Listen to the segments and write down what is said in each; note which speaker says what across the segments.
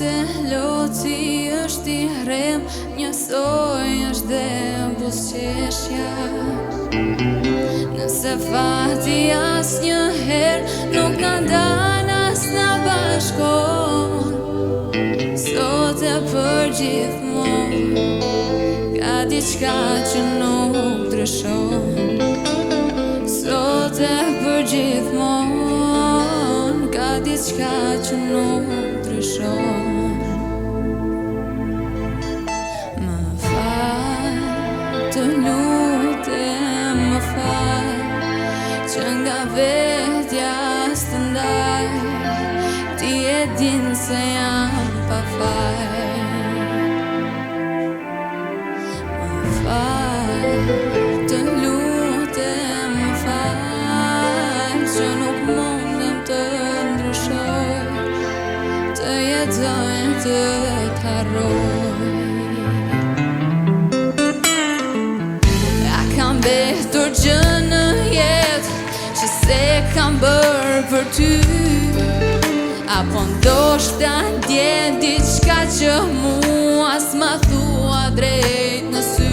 Speaker 1: se loti është i rem, njësoj është dhe busqeshja. Nëse fati as një herë nuk në dan as në bashkon, sot e për gjithmonë ka diçka që nuk ndryshon. Sot e për gjithmonë ka diçka që nuk ndryshon. Më fal, të lutem më fal, që nga vetja s'të ndaj, ti e din se jam pa faj. Më fal, të lutem më fal, që nuk mundem të ndryshoj, të jetoj të t'harroj. A kam betur gjë në jetë që se kam bërë për ty, apo ndoshta ndjen diçka që mua s'ma thua drejt në sy.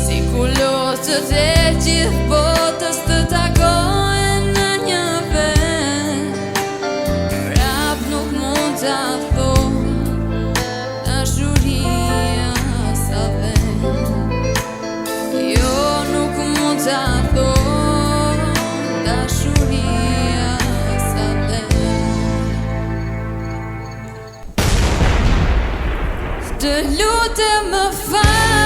Speaker 1: Si kulotët e gjithë botës të takohen në një vend, prap nuk mund t'a thonë dashuria sa vend. Jo, nuk mund t'a thonë dashuria sa vend. Të lutem më fal,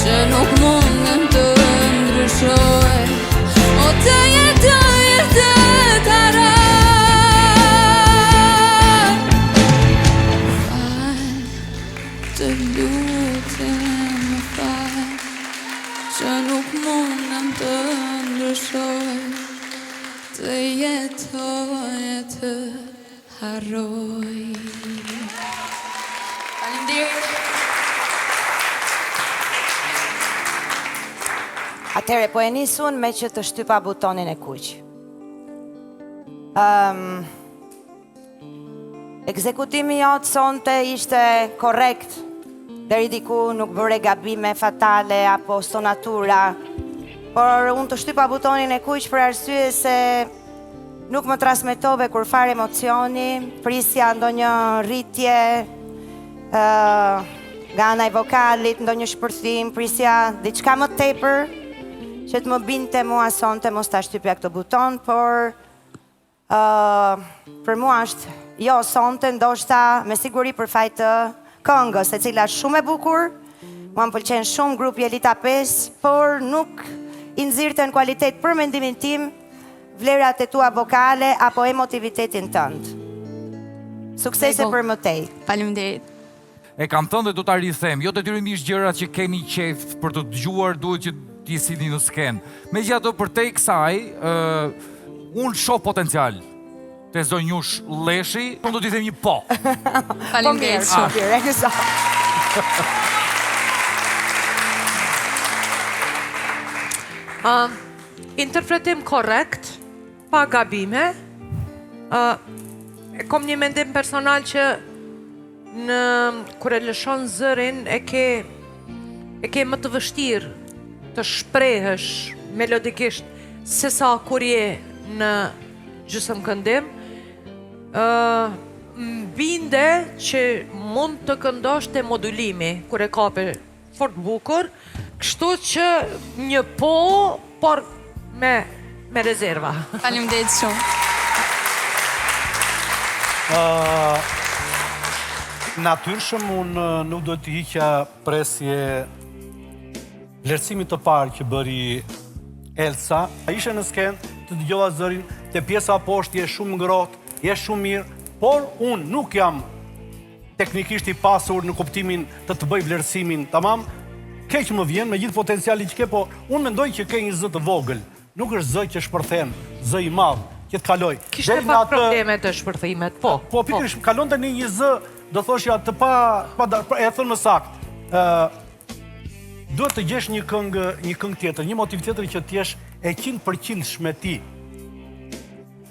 Speaker 1: që nuk mundem të ndryshoj, o të jetoj të t'harroj. Fal, të lutem më fal, që nuk mundem të ndryshoj, të jetoj të harroj. Faleminderit.
Speaker 2: Atëre, po e nisun me që të shtypa butonin e kuq. Ekzekutimi jotë sonte ishte korrekt, deri diku nuk bëre gabime fatale apo stonatura, por unë të shtypa butonin e kuq për arsye se nuk më transmetove kur fare emocioni, prisja ndonjë rritje nga ana e vokalit, ndonjë shpërthim, prisja diçka më tepër që të më binte mua sonte mos ta shtypja këtë buton, por për mua është jo sonte, ndoshta me siguri për fajt të këngës, e cila është shumë e bukur, mua më pëlqen shumë grupi Elita 5, por nuk i nxirrte në kualitet për mendimin tim vlerat e tua vokale apo emotivitetin tënd. Suksese për mëtej.
Speaker 1: Faleminderit.
Speaker 3: E kam thënë dhe do ta rithem, jo detyrimisht gjërat që keni qejf për të dëgjuar duhet që t'i sillni në sken. Megjithatë përtej kësaj, unë shoh potencial te zonjush Leshi, unë do t'i them një po.
Speaker 1: Faleminderit
Speaker 4: shumë. Interpretim korrekt, pa gabime. Kom një mendim personal që kur e lëshon zërin e ke më të vështirë të shprehesh melodikisht se sa kur je në gjysmë këndim. Mbinde që mund të këndosh te modulimi kur e kape fort bukur, kështu që një por me rezerva.
Speaker 1: Faleminderit shumë.
Speaker 5: Natyrshëm unë nuk do të hiqja presje vlerësimit të parë që bëri Elsa. Ishe në sken, të dëgjova zërin, te pjesa poshtë je shumë ngrohtë, je shumë mirë, por unë nuk jam teknikisht i pasur në kuptimin të bëj vlerësimin, tamam? Keq më vjen me gjithë potencialin që ke, po unë mendoj që ke një zë të vogël. Nuk është zë që shpërthen, zë i madh, që të kaloj.
Speaker 4: Kishte pak probleme të shpërthimet, po.
Speaker 5: Po, pikërisht, kalon të një zë, do thoshja të pa e thënë më sakt. Duhet të gjesh një këngë tjetër, një motiv tjetër që t'jesh e 100% shmeti.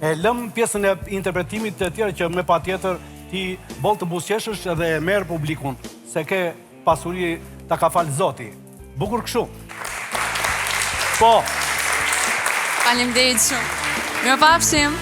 Speaker 5: E lëm pjesën e interpretimit të tjerë që me pa tjetër ti boll të buzëqeshësh edhe e merë publikun, se ke pasuri ta ka falë Zoti. Bukur kështu. Po.
Speaker 1: Faleminderit shumë. Mirupafshim.